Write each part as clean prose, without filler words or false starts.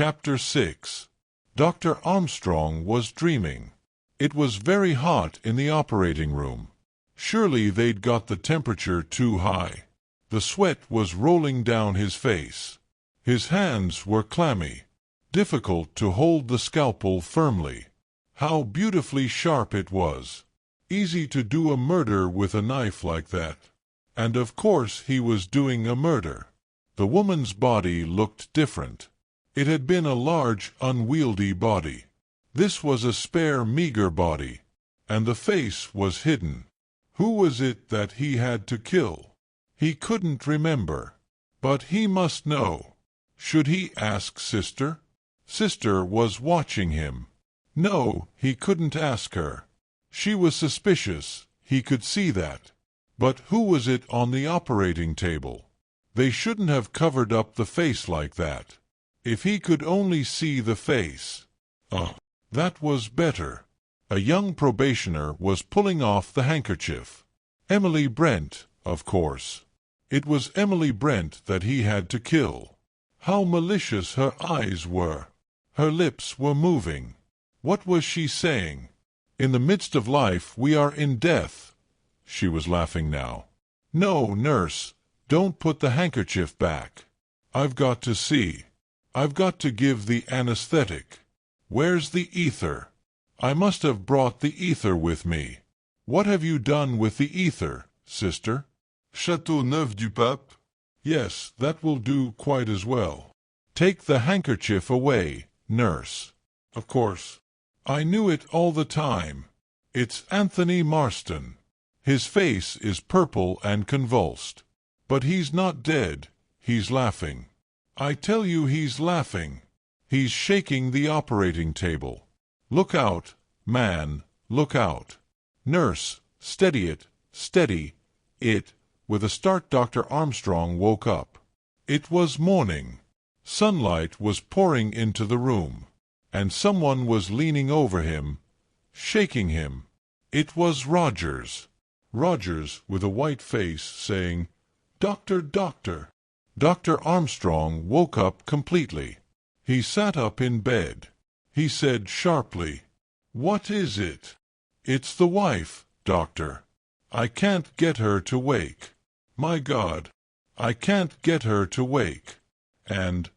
Chapter 6. Dr. Armstrong was dreaming. It was very hot in the operating room. Surely they'd got the temperature too high. The sweat was rolling down his face. His hands were clammy, difficult to hold the scalpel firmly. How beautifully sharp it was! Easy to do a murder with a knife like that. And of course he was doing a murder. The woman's body looked different. It had been a large, unwieldy body. This was a spare, meager body. And the face was hidden. Who was it that he had to kill? He couldn't remember. But he must know. Should he ask Sister? Sister was watching him. No, he couldn't ask her. She was suspicious, he could see that. But who was it on the operating table? They shouldn't have covered up the face like that. If he could only see the face. Oh, that was better. A young probationer was pulling off the handkerchief. Emily Brent, of course. It was Emily Brent that he had to kill. How malicious her eyes were. Her lips were moving. What was she saying? In the midst of life we are in death. She was laughing now. No, nurse, don't put the handkerchief back. I've got to see. I've got to give the anesthetic. Where's the ether? I must have brought the ether with me. What have you done with the ether, sister? Châteauneuf du Pape? Yes, that will do quite as well. Take the handkerchief away, nurse. Of course. I knew it all the time. It's Anthony Marston. His face is purple and convulsed. But he's not dead. He's laughing. I tell you he's laughing. He's shaking the operating table. Look out, man, look out. Nurse, steady it, steady it. With a start Dr. Armstrong woke up. It was morning. Sunlight was pouring into the room. And someone was leaning over him, shaking him. It was Rogers. Rogers, with a white face, saying, "Doctor, doctor." Dr. Armstrong woke up completely. He sat up in bed. He said sharply, "What is it?" "It's the wife, doctor. I can't get her to wake. My God, I can't get her to wake. And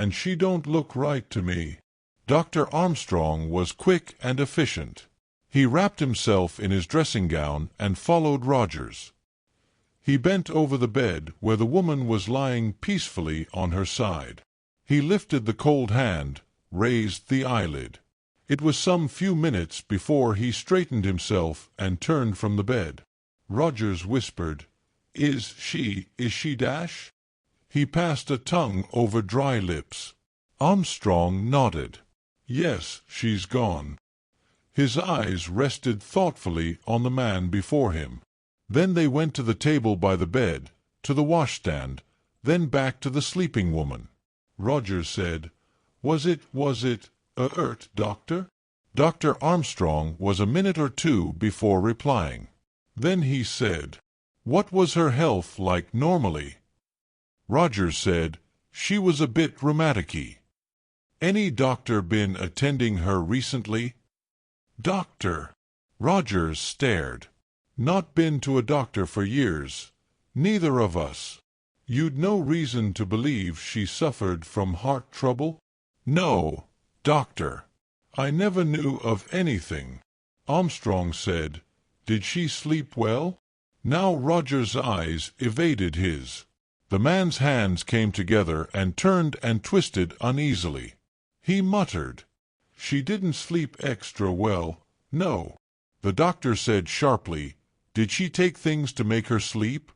she don't look right to me." Dr. Armstrong was quick and efficient. He wrapped himself in his dressing gown and followed Rogers. He bent over the bed where the woman was lying peacefully on her side. He lifted the cold hand, raised the eyelid. It was some few minutes before he straightened himself and turned from the bed. Rogers whispered, Is she dash?" He passed a tongue over dry lips. Armstrong nodded. "Yes, she's gone." His eyes rested thoughtfully on the man before him. Then they went to the table by the bed, to the washstand, then back to the sleeping woman. Rogers said, Was it hurt, doctor?" Dr. Armstrong was a minute or two before replying. Then he said, "What was her health like normally?" Rogers said, "She was a bit rheumatic-y." "Any doctor been attending her recently?" "Doctor?" Rogers stared. "Not been to a doctor for years. Neither of us. You'd no reason to believe she suffered from heart trouble?" "No, doctor. I never knew of anything." Armstrong said, "Did she sleep well?" Now Rogers' eyes evaded his. The man's hands came together and turned and twisted uneasily. He muttered, "She didn't sleep extra well, no." The doctor said sharply, "Did she take things to make her sleep?"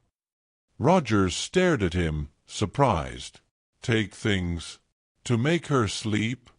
Rogers stared at him, surprised. "Take things? To make her sleep?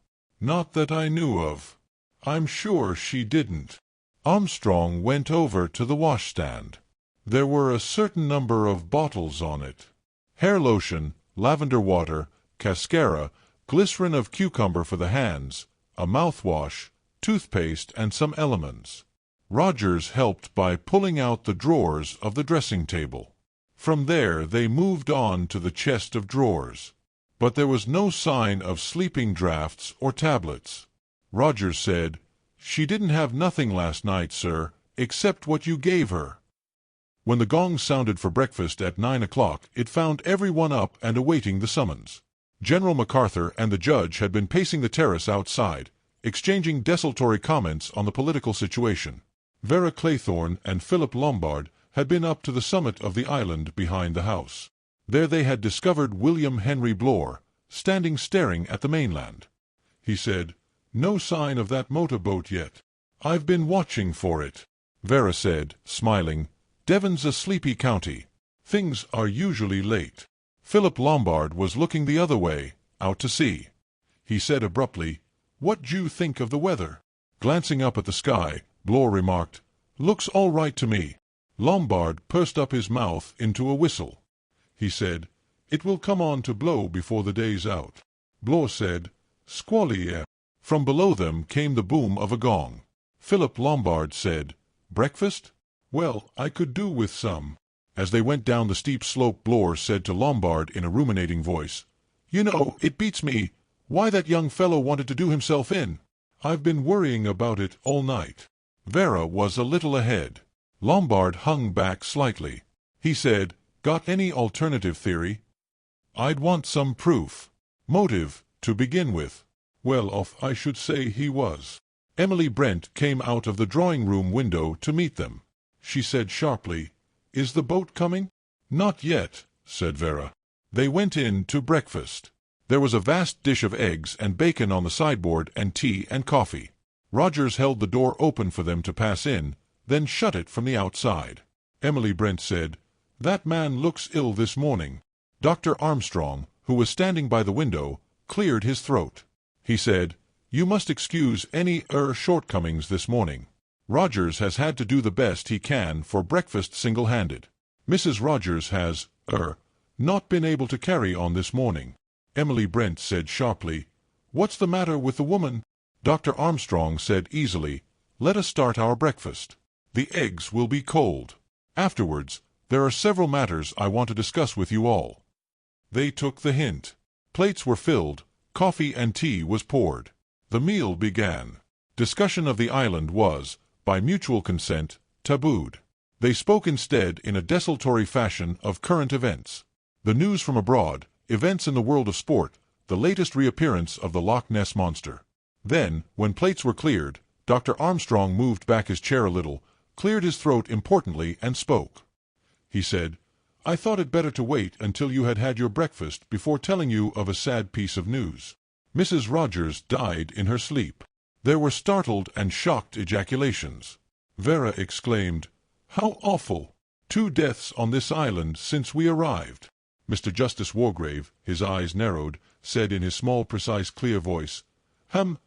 Not that I knew of. I'm sure she didn't." Armstrong went over to the washstand. There were a certain number of bottles on it. Hair lotion, lavender water, cascara, glycerin of cucumber for the hands, a mouthwash, toothpaste, and some elements. Rogers helped by pulling out the drawers of the dressing table. From there they moved on to the chest of drawers. but there was no sign of sleeping draughts or tablets. Rogers said, "She didn't have nothing last night, sir, except what you gave her." When the gong sounded for breakfast at 9 o'clock, it found everyone up and awaiting the summons. General MacArthur and the judge had been pacing the terrace outside, exchanging desultory comments on the political situation. Vera Claythorne and Philip Lombard had been up to the summit of the island behind the house. There they had discovered William Henry Blore, standing staring at the mainland. He said, "No sign of that motorboat yet. I've been watching for it." Vera said, smiling, "Devon's a sleepy county. Things are usually late." Philip Lombard was looking the other way, out to sea. He said abruptly, "What d'you think of the weather?" Glancing up at the sky, Blore remarked, "Looks all right to me." Lombard pursed up his mouth into a whistle. He said, "It will come on to blow before the day's out." Blore said, "Squally, eh?" From below them came the boom of a gong. Philip Lombard said, "Breakfast? Well, I could do with some." As they went down the steep slope, Blore said to Lombard in a ruminating voice, "You know, it beats me why that young fellow wanted to do himself in. I've been worrying about it all night." Vera was a little ahead. Lombard hung back slightly. He said, "Got any alternative theory?" "I'd want some proof. Motive, to begin with." "Well off, I should say he was." Emily Brent came out of the drawing-room window to meet them. She said sharply, "Is the boat coming?" "Not yet," said Vera. They went in to breakfast. There was a vast dish of eggs and bacon on the sideboard and tea and coffee. Rogers held the door open for them to pass in, then shut it from the outside. Emily Brent said, "That man looks ill this morning." Dr. Armstrong, who was standing by the window, cleared his throat. He said, "You must excuse any shortcomings this morning. Rogers has had to do the best he can for breakfast single-handed. Mrs. Rogers has, not been able to carry on this morning." Emily Brent said sharply, "What's the matter with the woman?" Dr. Armstrong said easily, "Let us start our breakfast. The eggs will be cold. Afterwards, there are several matters I want to discuss with you all." They took the hint. Plates were filled, coffee and tea was poured. The meal began. Discussion of the island was, by mutual consent, tabooed. They spoke instead in a desultory fashion of current events. The news from abroad, events in the world of sport, the latest reappearance of the Loch Ness Monster. Then, when plates were cleared, Dr. Armstrong moved back his chair a little, cleared his throat importantly, and spoke. He said, "I thought it better to wait until you had had your breakfast before telling you of a sad piece of news. Mrs. Rogers died in her sleep." There were startled and shocked ejaculations. Vera exclaimed, "How awful! 2 deaths on this island since we arrived." Mr. Justice Wargrave, his eyes narrowed, said in his small, precise, clear voice,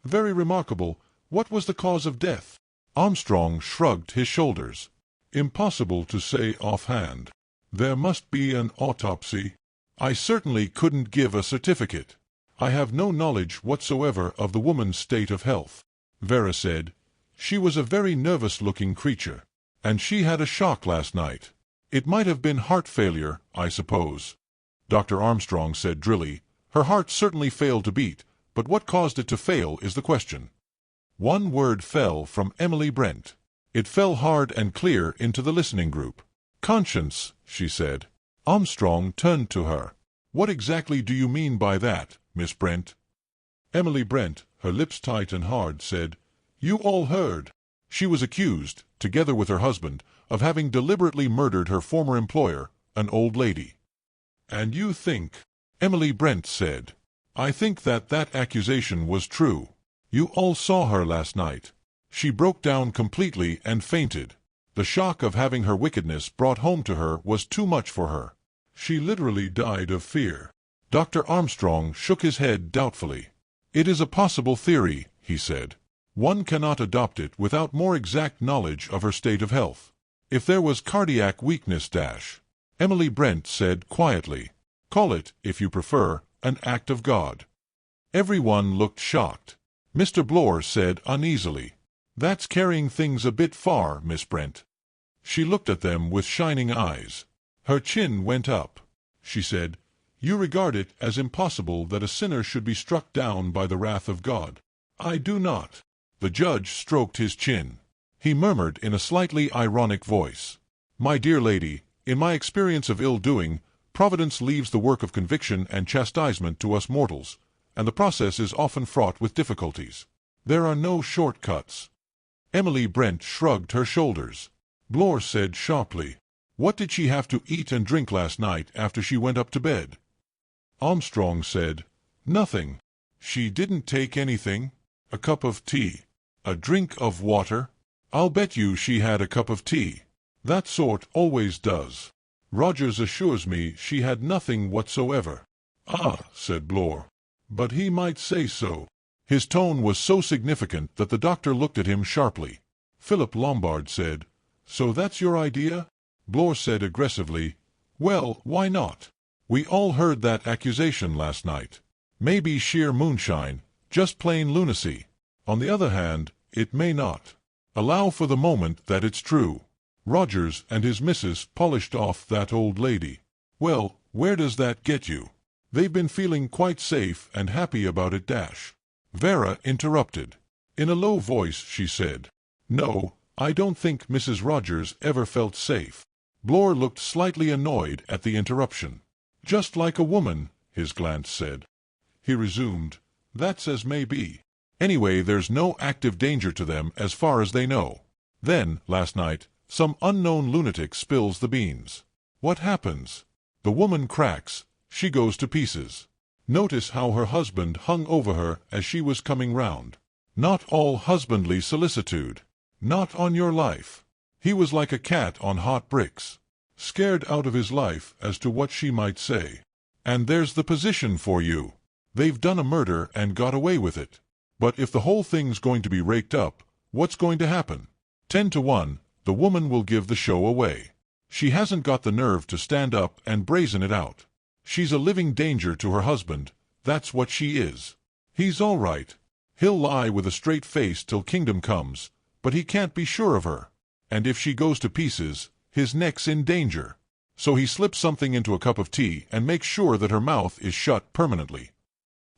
"Very remarkable. What was the cause of death?" Armstrong shrugged his shoulders. "Impossible to say offhand. There must be an autopsy. I certainly couldn't give a certificate. I have no knowledge whatsoever of the woman's state of health." Vera said, "She was a very nervous-looking creature. And she had a shock last night. It might have been heart failure, I suppose." Dr. Armstrong said drily, "Her heart certainly failed to beat, but what caused it to fail is the question." One word fell from Emily Brent. It fell hard and clear into the listening group. "Conscience," she said. Armstrong turned to her. "What exactly do you mean by that, Miss Brent?" Emily Brent, her lips tight and hard, said, "You all heard. She was accused, together with her husband, of having deliberately murdered her former employer, an old lady." "And you think—" Emily Brent said, "I think that accusation was true. You all saw her last night. She broke down completely and fainted. The shock of having her wickedness brought home to her was too much for her. She literally died of fear." Dr. Armstrong shook his head doubtfully. "It is a possible theory," he said. "One cannot adopt it without more exact knowledge of her state of health. If there was cardiac weakness Emily Brent said quietly, "Call it, if you prefer, an act of God." Everyone looked shocked. Mr. Blore said uneasily, "That's carrying things a bit far, Miss Brent." She looked at them with shining eyes. Her chin went up. She said, You regard it as impossible that a sinner should be struck down by the wrath of God. I do not. The judge stroked his chin. He murmured in a slightly ironic voice, My dear lady, in my experience of ill-doing, Providence leaves the work of conviction and chastisement to us mortals, and the process is often fraught with difficulties. There are no short-cuts. Emily Brent shrugged her shoulders. Blore said sharply, What did she have to eat and drink last night after she went up to bed? Armstrong said, Nothing. She didn't take anything. A cup of tea. A drink of water. I'll bet you she had a cup of tea. That sort always does. Rogers assures me she had nothing whatsoever. Ah, said Blore. But he might say so. His tone was so significant that the doctor looked at him sharply. Philip Lombard said, So that's your idea? Blore said aggressively, Well, why not? We all heard that accusation last night. Maybe sheer moonshine, just plain lunacy. On the other hand, it may not. Allow for the moment that it's true. Rogers and his missus polished off that old lady. Well, where does that get you? They've been feeling quite safe and happy about it. Vera interrupted. In a low voice she said, No, I don't think Mrs. Rogers ever felt safe. Blore looked slightly annoyed at the interruption. Just like a woman, his glance said. He resumed, That's as may be. Anyway, there's no active danger to them as far as they know. Then, last night, some unknown lunatic spills the beans. What happens? The woman cracks. She goes to pieces. Notice how her husband hung over her as she was coming round. Not all husbandly solicitude. Not on your life. He was like a cat on hot bricks. Scared out of his life as to what she might say. And there's the position for you. They've done a murder and got away with it. But if the whole thing's going to be raked up, what's going to happen? 10 to 1, the woman will give the show away. She hasn't got the nerve to stand up and brazen it out. She's a living danger to her husband, that's what she is. He's all right. He'll lie with a straight face till kingdom comes, but he can't be sure of her. And if she goes to pieces, his neck's in danger. So he slips something into a cup of tea and makes sure that her mouth is shut permanently.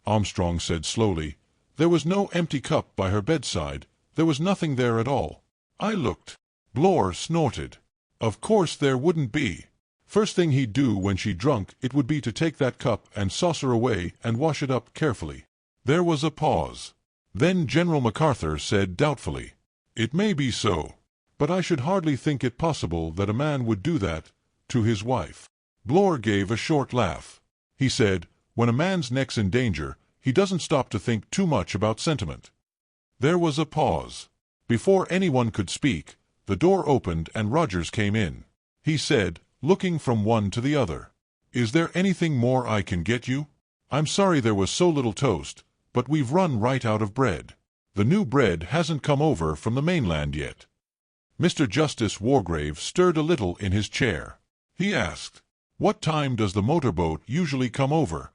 Armstrong said slowly, There was no empty cup by her bedside. There was nothing there at all. I looked. Blore snorted. Of course there wouldn't be. First thing he'd do when she drunk it would be to take that cup and saucer away and wash it up carefully. There was a pause. Then General MacArthur said doubtfully, It may be so, but I should hardly think it possible that a man would do that to his wife. Blore gave a short laugh. He said, When a man's neck's in danger, he doesn't stop to think too much about sentiment. There was a pause. Before anyone could speak, the door opened and Rogers came in. He said, looking from one to the other, Is there anything more I can get you? I'm sorry there was so little toast, but we've run right out of bread. The new bread hasn't come over from the mainland yet. Mr. Justice Wargrave stirred a little in his chair. He asked, What time does the motorboat usually come over?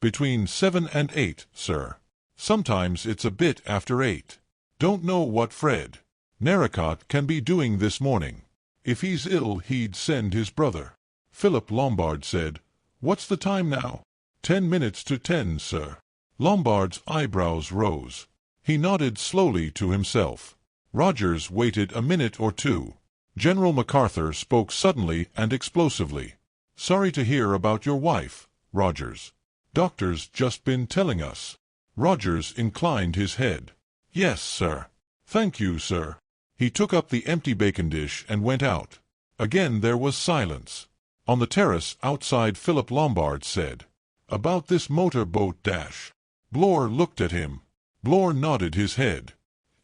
Between 7 and 8, sir. Sometimes it's a bit after 8. Don't know what Fred Narracott can be doing this morning. If he's ill he'd send his brother. Philip Lombard said, What's the time now? 10 minutes to 10, sir. Lombard's eyebrows rose. He nodded slowly to himself. Rogers waited a minute or two. General MacArthur spoke suddenly and explosively. Sorry to hear about your wife, Rogers. Doctor's just been telling us. Rogers inclined his head. Yes, sir. Thank you, sir. He took up the empty bacon dish and went out. Again there was silence. On the terrace outside Philip Lombard said, About this motor boat dash. Blore looked at him. Blore nodded his head.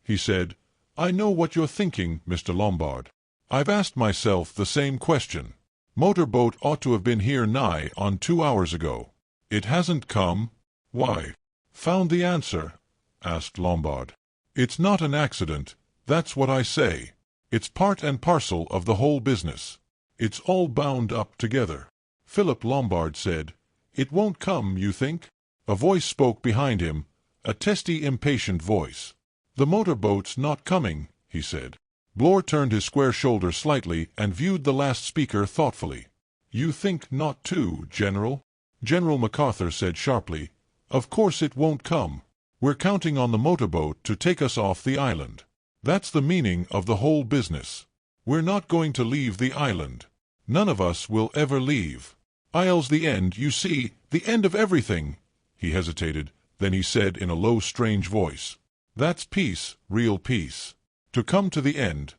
He said, I know what you're thinking, Mr. Lombard. I've asked myself the same question. Motor boat ought to have been here nigh on 2 hours ago. It hasn't come. Why? Found the answer? Asked Lombard. It's not an accident. That's what I say. It's part and parcel of the whole business. It's all bound up together. Philip Lombard said, It won't come, you think? A voice spoke behind him, a testy, impatient voice. The motorboat's not coming, he said. Blore turned his square shoulder slightly and viewed the last speaker thoughtfully. You think not too, General? General MacArthur said sharply. "Of course it won't come. We're counting on the motorboat to take us off the island. That's the meaning of the whole business. We're not going to leave the island. None of us will ever leave. Isle's the end, you see, the end of everything." He hesitated, then he said in a low, strange voice, "That's peace, real peace. To come to the end.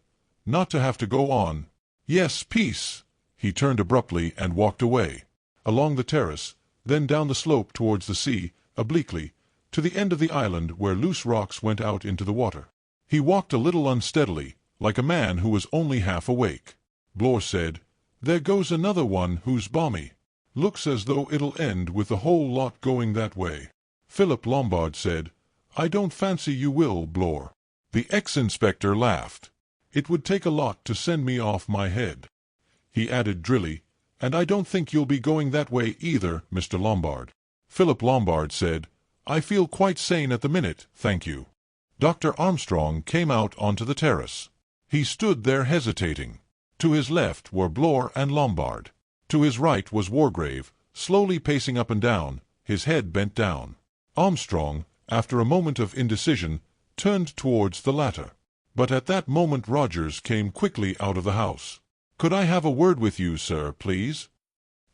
Not to have to go on. Yes, peace." He turned abruptly and walked away. Along the terrace, then down the slope towards the sea, obliquely, to the end of the island where loose rocks went out into the water. He walked a little unsteadily, like a man who was only half awake. Blore said, "There goes another one who's balmy. Looks as though it'll end with the whole lot going that way." Philip Lombard said, "I don't fancy you will, Blore." The ex-inspector laughed. "It would take a lot to send me off my head." He added drily, "And I don't think you'll be going that way either, Mr. Lombard." Philip Lombard said, "I feel quite sane at the minute, thank you." Dr. Armstrong came out onto the terrace. He stood there hesitating. To his left were Blore and Lombard. To his right was Wargrave, slowly pacing up and down, his head bent down. Armstrong, after a moment of indecision, turned towards the latter. But at that moment Rogers came quickly out of the house. "Could I have a word with you, sir, please?"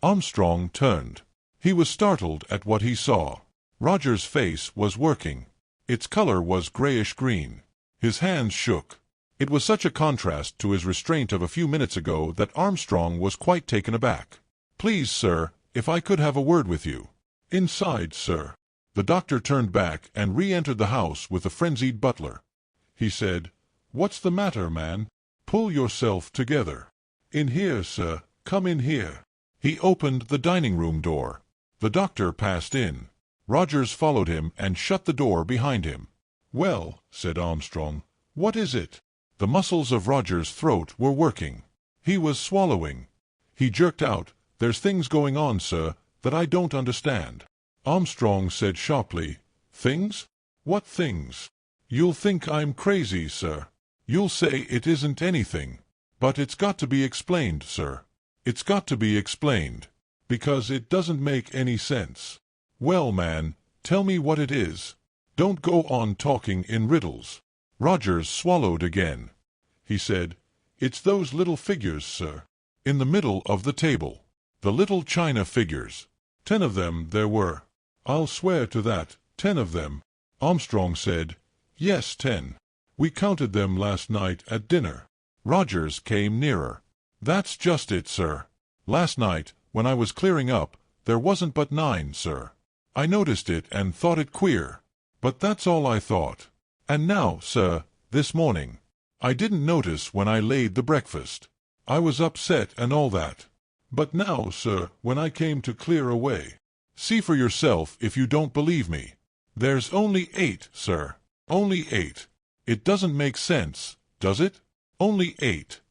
Armstrong turned. He was startled at what he saw. Rogers' face was working. Its color was grayish-green. His hands shook. It was such a contrast to his restraint of a few minutes ago that Armstrong was quite taken aback. "Please, sir, if I could have a word with you." "Inside, sir." The doctor turned back and re-entered the house with the frenzied butler. He said, "What's the matter, man? Pull yourself together." "In here, sir. Come in here." He opened the dining-room door. The doctor passed in. Rogers followed him and shut the door behind him. "Well," said Armstrong, "what is it?" The muscles of Rogers' throat were working. He was swallowing. He jerked out, "There's things going on, sir, that I don't understand." Armstrong said sharply, "Things? What things?" "You'll think I'm crazy, sir. You'll say it isn't anything. But it's got to be explained, sir. It's got to be explained. Because it doesn't make any sense." "Well, man, tell me what it is. Don't go on talking in riddles." Rogers swallowed again. He said, "It's those little figures, sir. In the middle of the table. The little china figures. 10 of them there were. I'll swear to that, 10 of them." Armstrong said, "Yes, 10. We counted them last night at dinner." Rogers came nearer. "That's just it, sir. Last night, when I was clearing up, there wasn't but 9, sir. I noticed it and thought it queer. But that's all I thought. And now, sir, this morning. I didn't notice when I laid the breakfast. I was upset and all that. But now, sir, when I came to clear away. See for yourself if you don't believe me. There's only 8, sir. Only 8. It doesn't make sense, does it? Only 8.